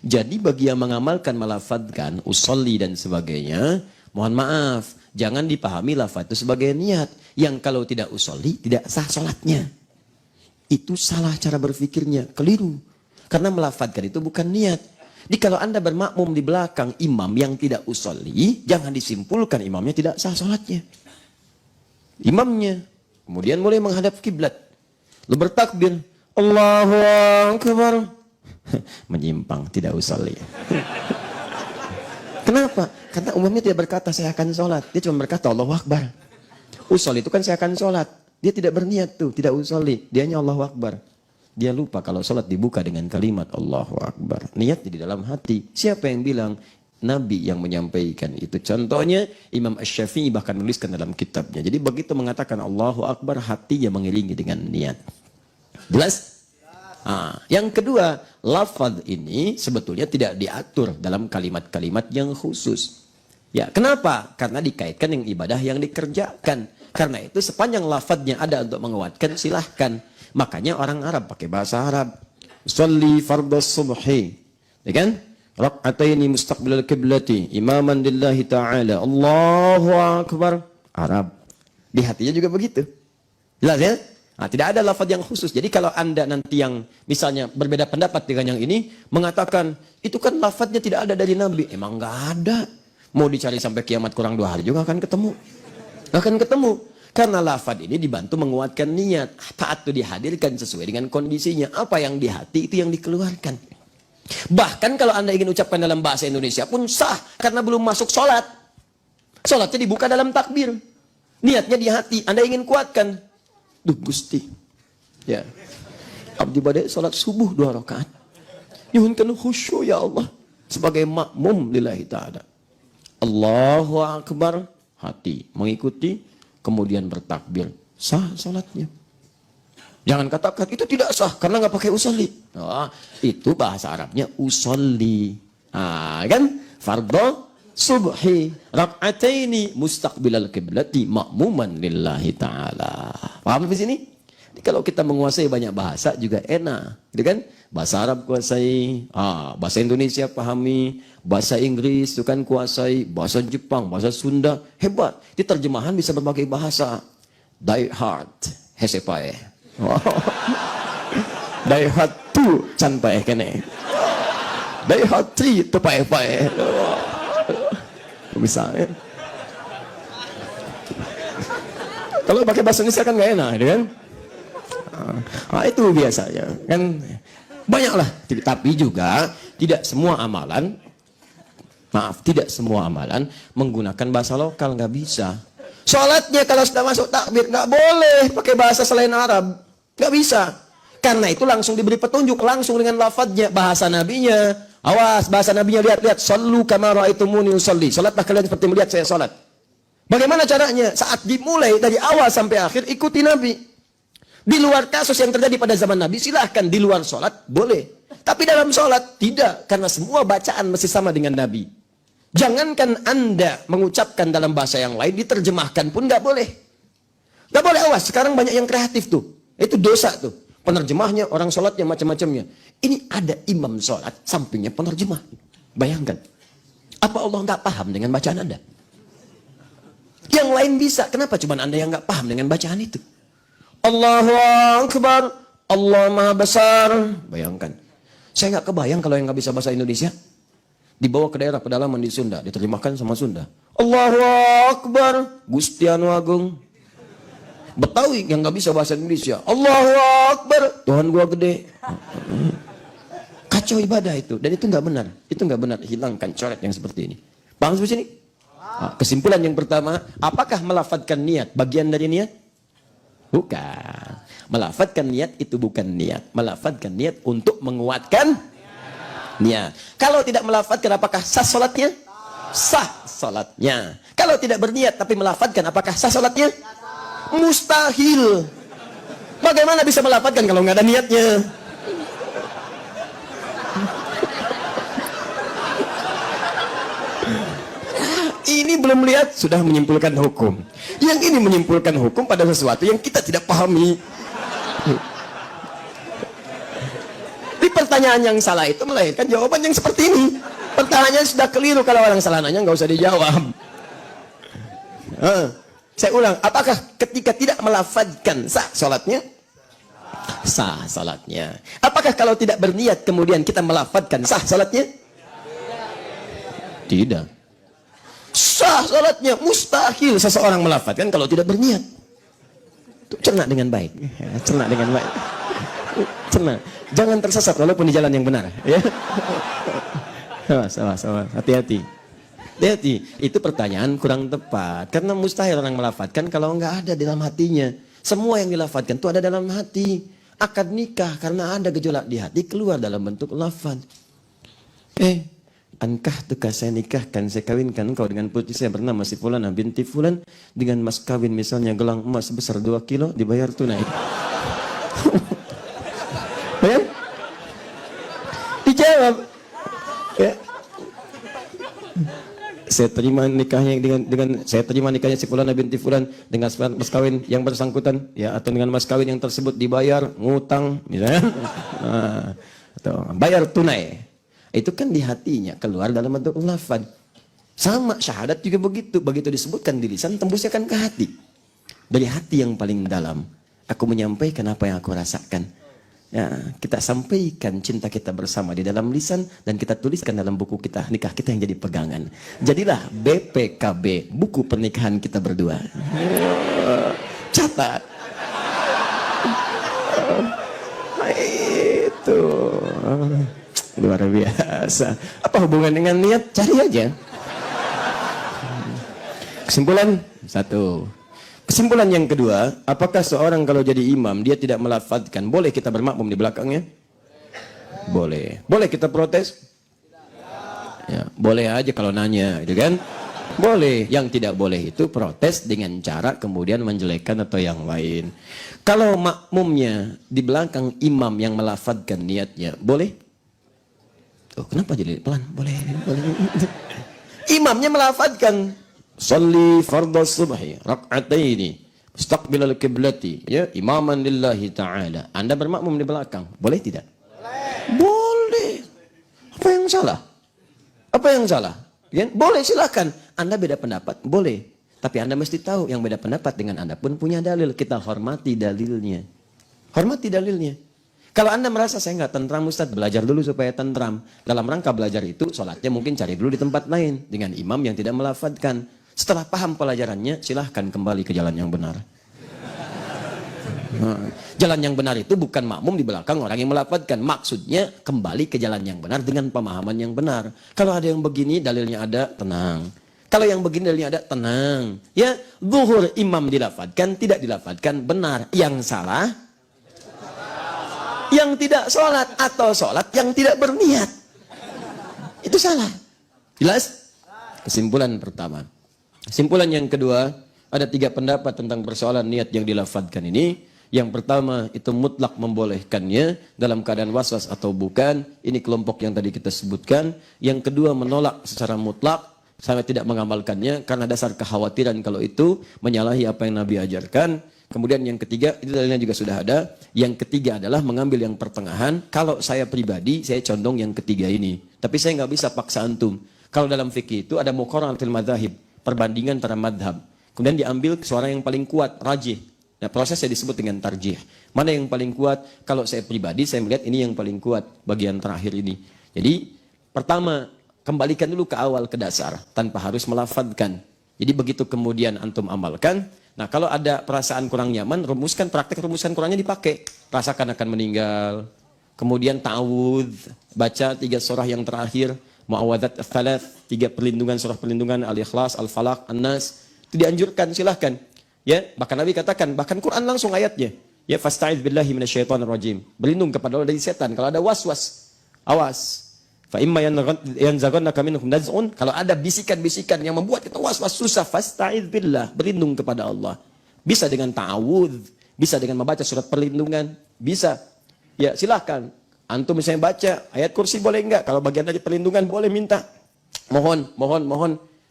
Jadi bagi yang mengamalkan melafadzkan usolli dan sebagainya, mohon maaf, jangan dipahami lafaz itu sebagai niat. Yang kalau tidak usolli, tidak sah sholatnya. Itu salah cara berpikirnya, keliru. Karena melafadzkan itu bukan niat. Jadi kalau Anda bermakmum di belakang imam yang tidak usolli, jangan disimpulkan imamnya tidak sah sholatnya. Imamnya kemudian mulai menghadap kiblat, lalu bertakbir, Allahu Akbar, menyimpang, tidak usolli. Kenapa? Karena umumnya tidak berkata saya akan sholat, dia cuma berkata Allahu Akbar. Usolli itu kan saya akan sholat, dia tidak berniat tuh, tidak usolli, dianya Allahu Akbar. Dia lupa kalau sholat dibuka dengan kalimat Allahu Akbar. Niatnya di dalam hati. Siapa yang bilang? Nabi yang menyampaikan itu. Contohnya Imam Asy-Syafi'i bahkan menuliskan dalam kitabnya. Jadi begitu mengatakan Allahu Akbar, hatinya mengiringi dengan niat. Jelas? Yang kedua, lafaz ini sebetulnya tidak diatur dalam kalimat-kalimat yang khusus. Ya, kenapa? Karena dikaitkan dengan ibadah yang dikerjakan. Karena itu sepanjang lafaznya ada untuk menguatkan, silahkan. Makanya orang Arab pakai bahasa Arab. Sholli fardhas subhi. Ya kan? Rak'ataini mustaqbilal qiblati imaman lillahi ta'ala. Allahu Akbar. Arab. Di hatinya juga begitu. Jelas ya? Tidak ada lafaz yang khusus. Jadi kalau Anda nanti yang misalnya berbeda pendapat dengan yang ini, mengatakan itu kan lafaznya tidak ada dari Nabi. Emang nggak ada. Mau dicari sampai kiamat kurang 2 hari juga akan ketemu. Akan ketemu. Karena lafaz ini dibantu menguatkan niat. Taat itu dihadirkan sesuai dengan kondisinya. Apa yang di hati itu yang dikeluarkan. Bahkan kalau Anda ingin ucapkan dalam bahasa Indonesia pun sah. Karena belum masuk sholat. Sholatnya dibuka dalam takbir. Niatnya di hati. Anda ingin kuatkan. Duh Gusti. Ya. Abdi badai sholat subuh 2 rakaat. Nyuhunkan khusyuk ya Allah. Sebagai makmum lillahi ta'ala. Allahu Akbar. Hati mengikuti. Kemudian bertakbir, sah salatnya. Jangan katakan itu tidak sah karena nggak pakai usolli. Itu bahasa Arabnya usolli. Kan? Fardhu subhi rak'ataini mustaqbilal qiblati ma'muman lillahi ta'ala. Paham di sini? Jadi kalau kita menguasai banyak bahasa juga enak, gitu kan? Bahasa Arab kuasai, bahasa Indonesia pahami, bahasa Inggris itu kan kuasai, bahasa Jepang, bahasa Sunda, hebat. Di terjemahan bisa berbagai bahasa. Die hard, hesepae. Die hard tu can pae kene. Die hard tri tu pae. Misalnya. Kalau pakai bahasa Indonesia kan nggak enak, gitu kan? Itu biasanya kan. Banyaklah, tapi juga tidak semua amalan, tidak semua amalan menggunakan bahasa lokal, nggak bisa. Sholatnya kalau sudah masuk takbir nggak boleh pakai bahasa selain Arab, nggak bisa. Karena itu langsung diberi petunjuk langsung dengan lafadznya, bahasa nabinya. Awas, bahasa nabinya lihat, sallu kama ra'aitumuni usolli. Sholatlah kalian seperti melihat saya sholat. Bagaimana caranya? Saat dimulai dari awal sampai akhir ikuti Nabi. Di luar kasus yang terjadi pada zaman Nabi, silahkan di luar sholat, boleh. Tapi dalam sholat, tidak. Karena semua bacaan masih sama dengan Nabi. Jangankan Anda mengucapkan dalam bahasa yang lain, diterjemahkan pun nggak boleh. Nggak boleh, awas. Sekarang banyak yang kreatif tuh. Itu dosa tuh. Penerjemahnya, orang sholatnya, macam-macamnya. Ini ada imam sholat, sampingnya penerjemah. Bayangkan. Apa Allah nggak paham dengan bacaan Anda? Yang lain bisa. Kenapa cuma Anda yang nggak paham dengan bacaan itu? Allahu Akbar, Allah Maha Besar. Bayangkan. Saya nggak kebayang kalau yang nggak bisa bahasa Indonesia dibawa ke daerah pedalaman di Sunda, diterjemahkan sama Sunda. Allahu Akbar, Gusti Anu Agung. Betawi yang nggak bisa bahasa Indonesia. Allahu Akbar, Tuhan gua gede. Kacau ibadah itu, dan itu nggak benar. Itu nggak benar. Hilangkan coret yang seperti ini. Paham seperti ini? Kesimpulan yang pertama, apakah melafadzkan niat bagian dari niat? Bukan. Melafadzkan niat itu bukan niat. Melafadzkan niat untuk menguatkan niat. Kalau tidak melafadzkan, apakah sah salatnya? Sah salatnya. Kalau tidak berniat tapi melafadzkan, apakah sah salatnya? Mustahil. Bagaimana bisa melafadzkan kalau nggak ada niatnya? Ini belum lihat sudah menyimpulkan hukum. Yang ini menyimpulkan hukum pada sesuatu yang kita tidak pahami. pertanyaan yang salah itu melahirkan jawaban yang seperti ini. Pertanyaan sudah keliru, kalau orang salah nanya nggak usah dijawab. Saya ulang, apakah ketika tidak melafadzkan sah salatnya? Sah salatnya. Apakah kalau tidak berniat kemudian kita melafadzkan sah salatnya? Tidak. Sah salatnya, mustahil seseorang melafadzkan kalau tidak berniat. Cerna dengan baik. Cerna dengan baik. Cerna. Jangan tersesat walaupun di jalan yang benar. Ya. Awas. Hati-hati. Hati-hati. Itu pertanyaan kurang tepat. Karena mustahil orang melafadzkan kalau nggak ada dalam hatinya. Semua yang dilafadzkan itu ada dalam hati. Akad nikah karena ada gejolak di hati keluar dalam bentuk lafaz. Ankah tukah saya nikahkan, saya kawinkan engkau dengan putri saya bernama si Fulanah binti Fulan dengan mas kawin misalnya gelang emas sebesar 2 kilo dibayar tunai. Ya? Dijawab. Ya. Saya terima nikahnya saya terima nikahnya si Fulanah binti Fulan dengan mas kawin yang bersangkutan ya, atau dengan mas kawin yang tersebut dibayar ngutang misalnya. Atau bayar tunai. Itu kan di hatinya, keluar dalam bentuk lafaz. Sama syahadat juga begitu. Begitu disebutkan di lisan, tembusnya kan ke hati. Dari hati yang paling dalam, aku menyampaikan apa yang aku rasakan. Ya, kita sampaikan cinta kita bersama di dalam lisan dan kita tuliskan dalam buku kita, nikah kita yang jadi pegangan. Jadilah BPKB, buku pernikahan kita berdua. Catat. Itu. Luar biasa. Apa hubungan dengan niat? Cari aja. Kesimpulan satu. Kesimpulan yang kedua, apakah seorang kalau jadi imam dia tidak melafadzkan, boleh kita bermakmum di belakangnya? Boleh. Boleh kita protes? Ya, boleh aja kalau nanya, gitu kan? Boleh. Yang tidak boleh itu protes dengan cara kemudian menjelekkan atau yang lain. Kalau makmumnya di belakang imam yang melafadzkan niatnya, boleh? Oh, kenapa jadi pelan? Boleh. Imamnya melafadzkan sholli fardhu subhi rak'ataini mustaqbilal qiblati ya imaman lillahi ta'ala. Anda bermakmum di belakang, boleh tidak? Boleh. Apa yang salah? Apa yang salah? Ya, boleh, silakan. Anda beda pendapat, boleh. Tapi Anda mesti tahu yang beda pendapat dengan Anda pun punya dalil. Kita hormati dalilnya. Hormati dalilnya. Kalau Anda merasa saya nggak tentram Ustaz, belajar dulu supaya tentram. Dalam rangka belajar itu, sholatnya mungkin cari dulu di tempat lain. Dengan imam yang tidak melafadzkan. Setelah paham pelajarannya, silahkan kembali ke jalan yang benar. Jalan yang benar itu bukan makmum di belakang orang yang melafadzkan. Maksudnya kembali ke jalan yang benar dengan pemahaman yang benar. Kalau ada yang begini, dalilnya ada, tenang. Kalau yang begini dalilnya ada, tenang. Ya, zuhur imam dilafadzkan, tidak dilafadzkan, benar. Yang salah, yang tidak sholat atau sholat yang tidak berniat. Itu salah. Jelas? Kesimpulan pertama. Kesimpulan yang kedua, ada 3 pendapat tentang persoalan niat yang dilafadzkan ini. Yang pertama, itu mutlak membolehkannya dalam keadaan waswas atau bukan. Ini kelompok yang tadi kita sebutkan. Yang kedua, menolak secara mutlak, sampai tidak mengamalkannya karena dasar kekhawatiran kalau itu menyalahi apa yang Nabi ajarkan. Kemudian yang ketiga, itu dalilnya juga sudah ada. Yang ketiga adalah mengambil yang pertengahan. Kalau saya pribadi, saya condong yang ketiga ini. Tapi saya nggak bisa paksa antum. Kalau dalam fikih itu ada muqaranatul madzahib, perbandingan antara madhab. Kemudian diambil suara yang paling kuat, rajih. Nah, prosesnya disebut dengan tarjih. Mana yang paling kuat? Kalau saya pribadi, saya melihat ini yang paling kuat, bagian terakhir ini. Jadi, pertama, kembalikan dulu ke awal, ke dasar, tanpa harus melafadzkan. Jadi begitu kemudian antum amalkan. Nah, kalau ada perasaan kurang nyaman, praktek rumusan Qur'annya dipakai. Rasakan akan meninggal. Kemudian ta'awudz, baca 3 surah yang terakhir, mu'awadzat ats-tsalaats, 3 perlindungan, surah perlindungan, Al-Ikhlas, Al-Falaq, An-Nas. Itu dianjurkan, silahkan. Ya, bahkan Nabi katakan, bahkan Quran langsung ayatnya. Ya, fasta'idz billahi minasyaitonir rajim. Berlindung kepada Allah dari setan. Kalau ada waswas, awas. Fa imma yanzaghannaka minhum naz'un, kalau ada bisikan-bisikan yang membuat kita was-was susah, fasta'idz billah, berlindung kepada Allah. Bisa dengan ta'awudz, bisa dengan membaca surat perlindungan, bisa. Ya, silahkan. Antum misalnya baca ayat kursi boleh enggak? Kalau bagian dari perlindungan boleh minta. Mohon.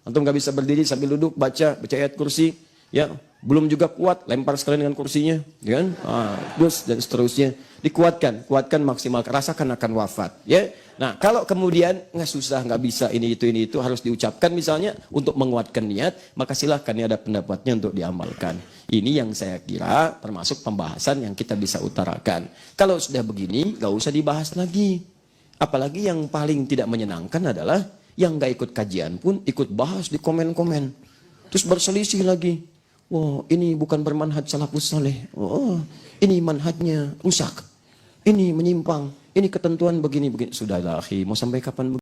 Antum enggak bisa berdiri sambil duduk baca ayat kursi, ya. Belum juga kuat, lempar sekalian dengan kursinya, ya kan? Terus dan seterusnya. Dikuatkan, kuatkan maksimal, rasakan akan wafat, ya. Nah, kalau kemudian nggak susah, nggak bisa ini itu harus diucapkan misalnya untuk menguatkan niat, maka silahkan ini ada pendapatnya untuk diamalkan. Ini yang saya kira termasuk pembahasan yang kita bisa utarakan. Kalau sudah begini, nggak usah dibahas lagi. Apalagi yang paling tidak menyenangkan adalah yang nggak ikut kajian pun ikut bahas di komen-komen, terus berselisih lagi. Wah, ini bukan bermanhaj salafus saleh. Oh, ini manhajnya rusak. Ini menyimpang. Ini ketentuan begini-begini. Sudahlah, akhi, mau sampai kapan begini?